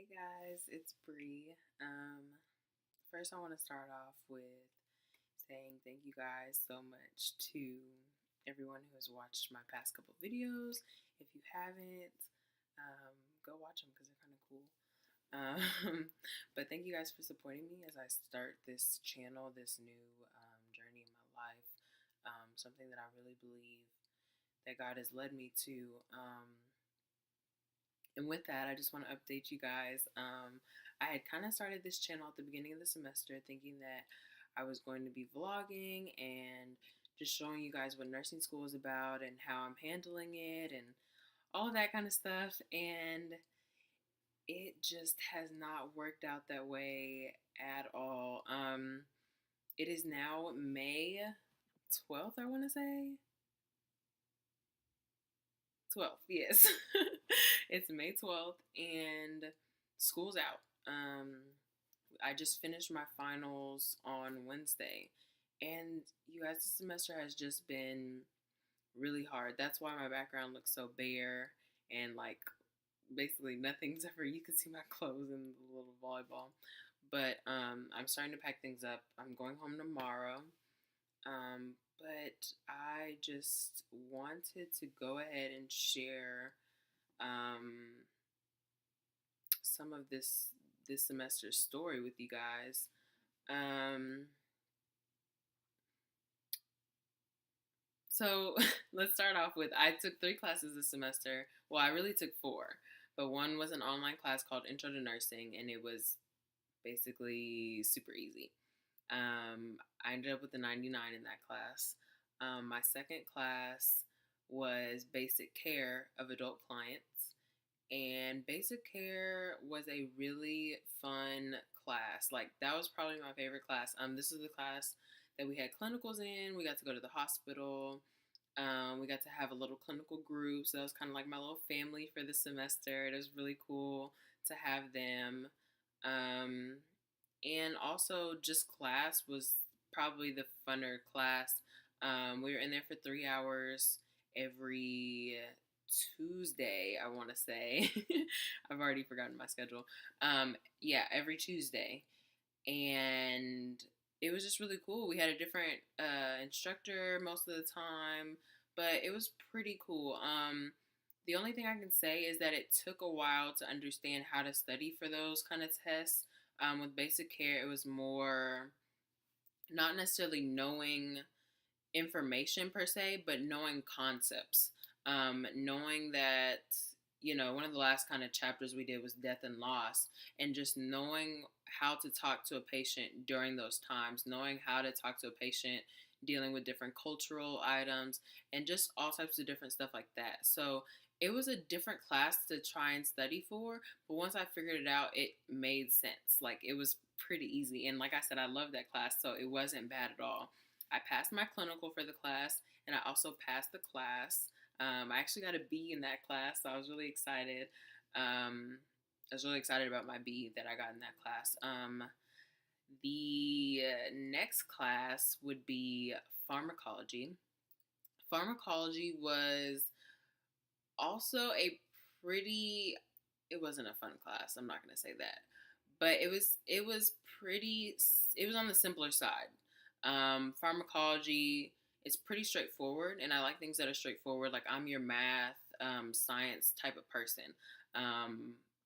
Guys, it's Bree. First, I want to start off with saying thank you guys so much to everyone who has watched my past couple videos. If you haven't, go watch them because they're kind of cool. But thank you guys for supporting me as I start this channel, this new journey in my life. Something that I really believe that God has led me to. And with that, I just want to update you guys. I had kind of started this channel at the beginning of the semester thinking that I was going to be vlogging and just showing you guys what nursing school is about and how I'm handling it and all of that kind of stuff. And it just has not worked out that way at all. It is now May 12th, I want to say. 12th, yes. It's May 12th and school's out. I just finished my finals on Wednesday. And you guys, this semester has just been really hard. That's why my background looks so bare and like basically nothing's ever, you can see my clothes and the little volleyball. But I'm starting to pack things up. I'm going home tomorrow. But I just wanted to go ahead and share some of this semester's story with you guys. So let's start off with, I took 3 classes this semester. Well, I really took 4, but one was an online class called Intro to Nursing, and it was basically super easy. I ended up with a 99 in that class. My second class was Basic Care of Adult Clients. And Basic Care was a really fun class. Like, that was probably my favorite class. This is the class that we had clinicals in. We got to go to the hospital. We got to have a little clinical group. So that was kind of like my little family for the semester. It was really cool to have them. And also just class was probably the funner class. We were in there for 3 hours every Tuesday, I want to say. I've already forgotten my schedule. Yeah, every Tuesday. And it was just really cool. We had a different instructor most of the time, but it was pretty cool. The only thing I can say is that it took a while to understand how to study for those kind of tests. With Basic Care, it was more not necessarily knowing information per se, but knowing concepts. Knowing that, one of the last kind of chapters we did was death and loss, and just knowing how to talk to a patient during those times, knowing how to talk to a patient dealing with different cultural items, and just all types of different stuff like that. So it was a different class to try and study for, but once I figured it out, it made sense. Like, it was pretty easy. And like I said, I loved that class, so it wasn't bad at all. I passed my clinical for the class, and I also passed the class. I actually got a B in that class, so I was really excited. I was really excited about my B that I got in that class. The next class would be Pharmacology. Pharmacology was also it wasn't a fun class, I'm not going to say that, but it was on the simpler side. Pharmacology is pretty straightforward, and I like things that are straightforward. Like, I'm your math, science type of person.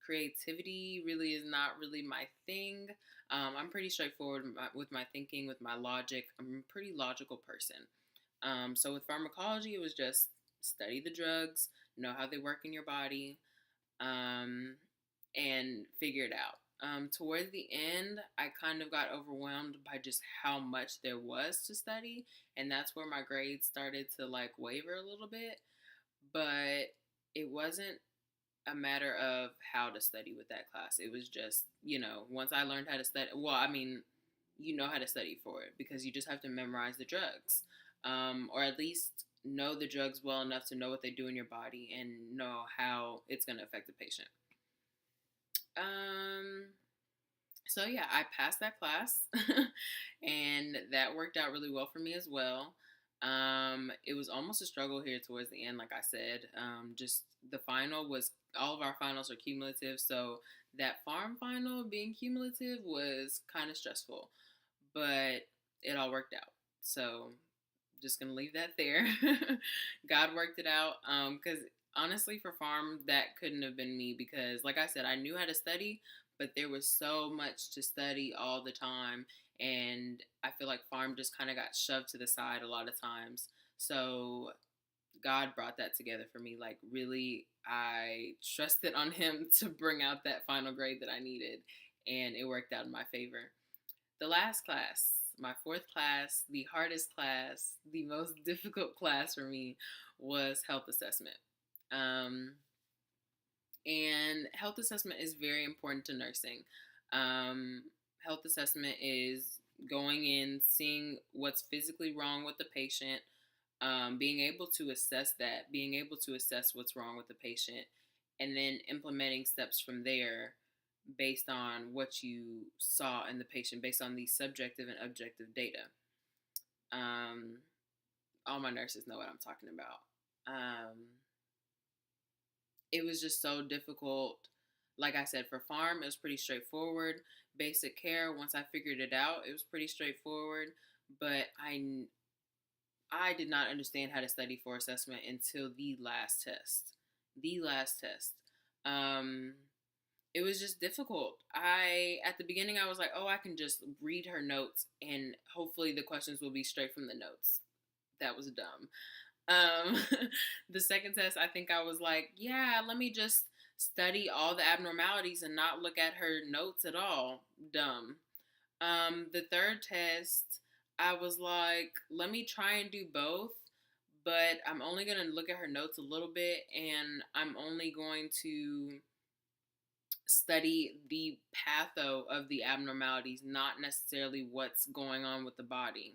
Creativity really is not really my thing. I'm pretty straightforward with my thinking, with my logic. I'm a pretty logical person. So with pharmacology, it was just study the drugs, know how they work in your body, and figure it out. Towards the end, I kind of got overwhelmed by just how much there was to study, and that's where my grades started to like waver a little bit. But it wasn't a matter of how to study with that class. It was just, once I learned how to study, well, I mean, you know how to study for it because you just have to memorize the drugs, or at least know the drugs well enough to know what they do in your body and know how it's going to affect the patient. So yeah, I passed that class and that worked out really well for me as well. It was almost a struggle here towards the end, like I said. Just the final was, all of our finals are cumulative, so that pharm final being cumulative was kind of stressful, but it all worked out. So just gonna leave that there. God worked it out. Because honestly, for pharm, that couldn't have been me because, like I said, I knew how to study, but there was so much to study all the time, and I feel like pharm just kind of got shoved to the side a lot of times. So God brought that together for me. Like, really, I trusted on Him to bring out that final grade that I needed, and it worked out in my favor. The last class, my fourth class, the hardest class, the most difficult class for me was health assessment. Um, and health assessment is very important to nursing. Um, Health assessment is going in, seeing what's physically wrong with the patient, being able to assess that, being able to assess what's wrong with the patient, and then implementing steps from there based on what you saw in the patient, based on the subjective and objective data. Um, all my nurses know what I'm talking about. It was just so difficult. Like I said, for pharm, it was pretty straightforward. Basic care, once I figured it out, it was pretty straightforward. But I did not understand how to study for assessment until the last test. The last test. It was just difficult. At the beginning I was like, oh, I can just read her notes and hopefully the questions will be straight from the notes. That was dumb. Um, the second test, I think I was like, yeah, let me just study all the abnormalities and not look at her notes at all. Dumb. The third test, I was like, let me try and do both, but I'm only going to look at her notes a little bit and I'm only going to study the patho of the abnormalities, not necessarily what's going on with the body,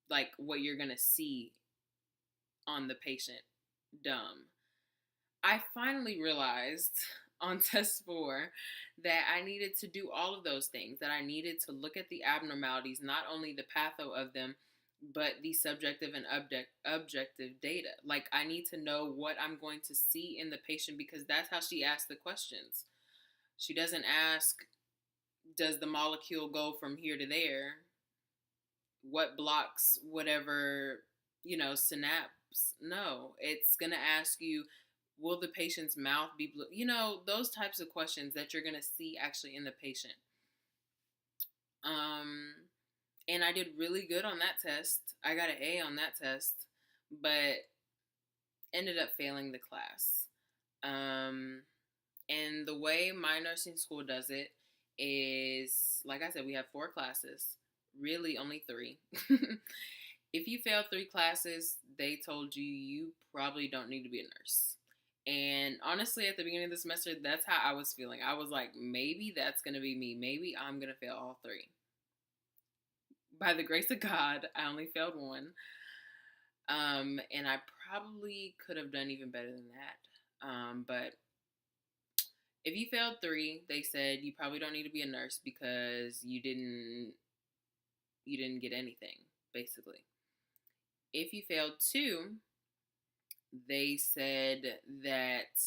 like what you're going to see on the patient. Dumb. I finally realized on test 4 that I needed to do all of those things, that I needed to look at the abnormalities, not only the patho of them, but the subjective and objective data. Like, I need to know what I'm going to see in the patient because that's how she asks the questions. She doesn't ask, does the molecule go from here to there? What blocks whatever, synapse? No, it's going to ask you, will the patient's mouth be blue? Those types of questions that you're going to see actually in the patient. And I did really good on that test. I got an A on that test, but ended up failing the class. And the way my nursing school does it is, like I said, we have 4 classes. Really, only 3. If you fail 3 classes, they told you you probably don't need to be a nurse. And honestly, at the beginning of the semester, that's how I was feeling. I was like, maybe that's going to be me. Maybe I'm going to fail all 3. By the grace of God, I only failed 1. And I probably could have done even better than that. But if you failed 3, they said you probably don't need to be a nurse because you didn't get anything, basically. If you failed 2, they said that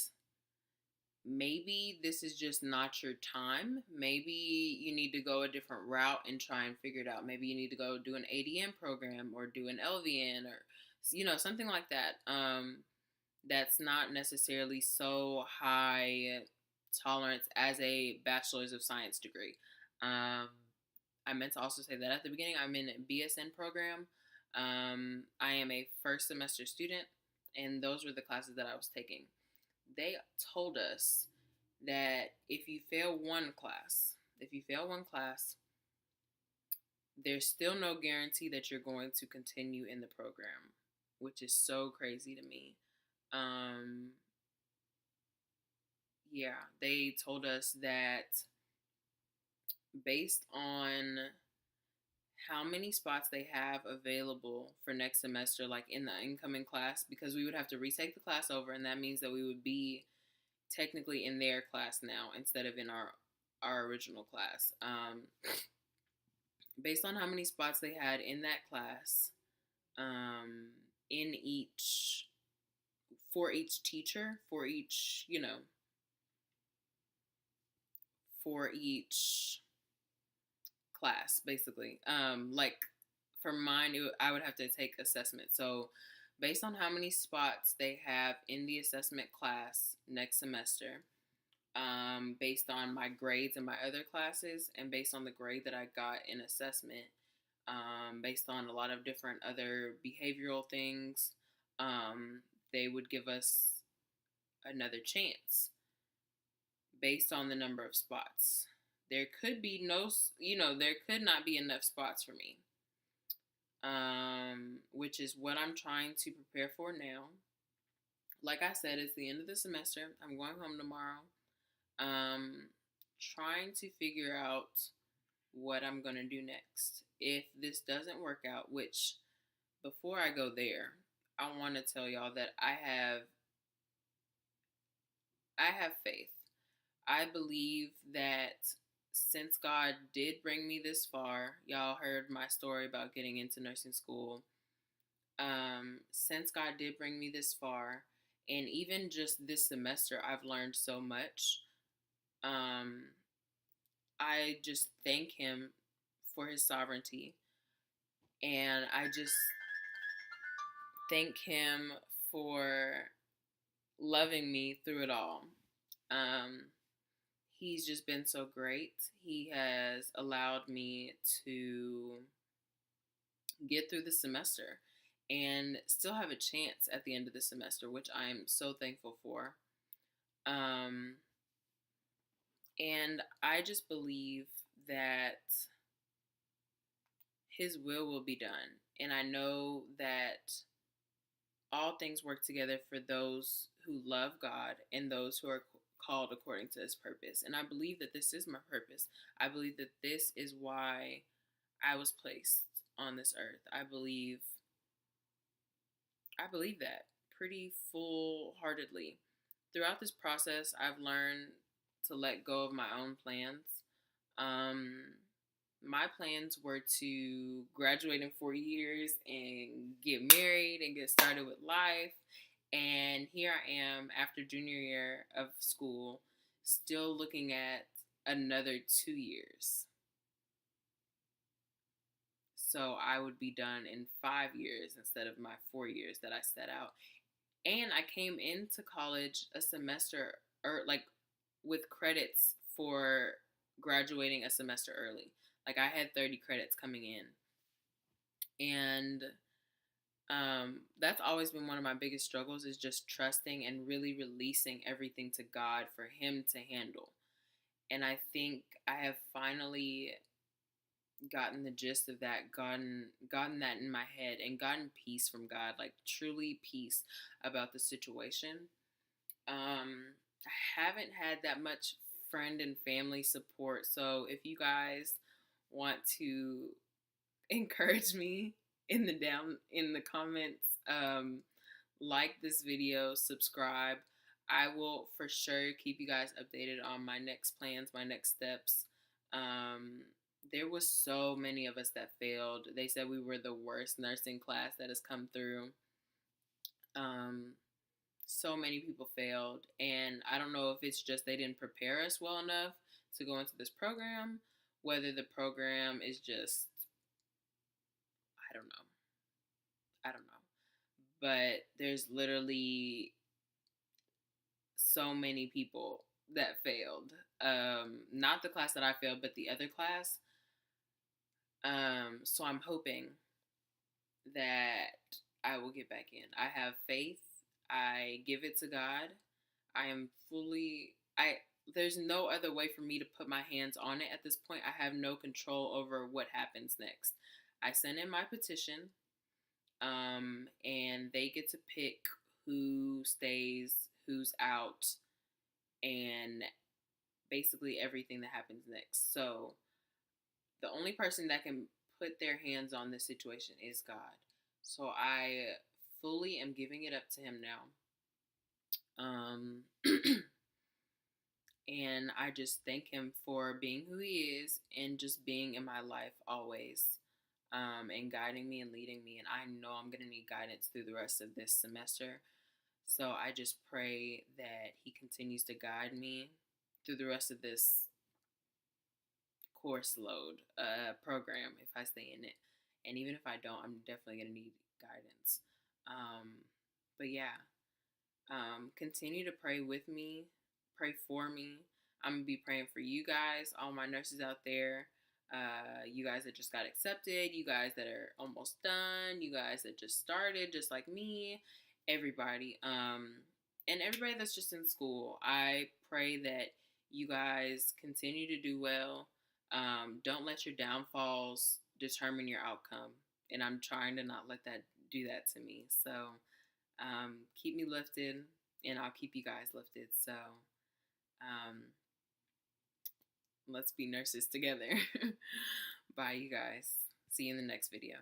maybe this is just not your time. Maybe you need to go a different route and try and figure it out. Maybe you need to go do an ADM program or do an LVN or, something like that. That's not necessarily so high tolerance as a bachelor's of science degree. I meant to also say that at the beginning, I'm in a BSN program. I am a first semester student, and those were the classes that I was taking. They told us that if you fail one class, there's still no guarantee that you're going to continue in the program, which is so crazy to me. Yeah, they told us that based on how many spots they have available for next semester, like in the incoming class, because we would have to retake the class over, and that means that we would be technically in their class now instead of in our original class. Based on how many spots they had in that class, for each teacher, for each, for each class, basically. Like for mine, I would have to take assessment. So based on how many spots they have in the assessment class next semester, based on my grades in my other classes, and based on the grade that I got in assessment, based on a lot of different other behavioral things, they would give us another chance based on the number of spots. There could be there could not be enough spots for me, which is what I'm trying to prepare for now. Like I said, it's the end of the semester. I'm going home tomorrow. Trying to figure out what I'm going to do next. If this doesn't work out, which before I go there, I want to tell y'all that I have faith. I believe that since God did bring me this far, y'all heard my story about getting into nursing school. Since God did bring me this far, and even just this semester, I've learned so much. I just thank Him for His sovereignty, and I just thank Him for loving me through it all. He's just been so great. He has allowed me to get through the semester and still have a chance at the end of the semester, which I'm so thankful for. And I just believe that His will be done. And I know that all things work together for those who love God and those who are called according to His purpose. And I believe that this is my purpose. I believe that this is why I was placed on this earth. I believe that pretty full-heartedly. Throughout this process, I've learned to let go of my own plans. My plans were to graduate in 4 years and get married and get started with life. And here I am after junior year of school, still looking at another 2 years. So I would be done in 5 years instead of my 4 years that I set out. And I came into college a semester with credits for graduating a semester early. Like I had 30 credits coming in. And that's always been one of my biggest struggles, is just trusting and really releasing everything to God for Him to handle. And I think I have finally gotten the gist of that, gotten that in my head, and gotten peace from God, like truly peace about the situation. I haven't had that much friend and family support, so if you guys want to encourage me in the comments, like this video, subscribe. I will for sure keep you guys updated on my next plans, my next steps. There was so many of us that failed. They said we were the worst nursing class that has come through. So many people failed, and I don't know if it's just they didn't prepare us well enough to go into this program, whether the program is just, I don't know. But there's literally so many people that failed. Not the class that I failed, but the other class. So I'm hoping that I will get back in. I have faith. I give it to God. There's no other way for me to put my hands on it at this point. I have no control over what happens next. I send in my petition, and they get to pick who stays, who's out, and basically everything that happens next. So the only person that can put their hands on this situation is God. So I fully am giving it up to Him now. And I just thank Him for being who He is and just being in my life always, and guiding me and leading me. And I know I'm going to need guidance through the rest of this semester. So I just pray that He continues to guide me through the rest of this course load program if I stay in it. And even if I don't, I'm definitely going to need guidance. But yeah, continue to pray with me, pray for me. I'm going to be praying for you guys, all my nurses out there. You guys that just got accepted, you guys that are almost done, you guys that just started, just like me, everybody. And everybody that's just in school. I pray that you guys continue to do well. Don't let your downfalls determine your outcome. And I'm trying to not let that do that to me. So keep me lifted, and I'll keep you guys lifted. So let's be nurses together. Bye, you guys. See you in the next video.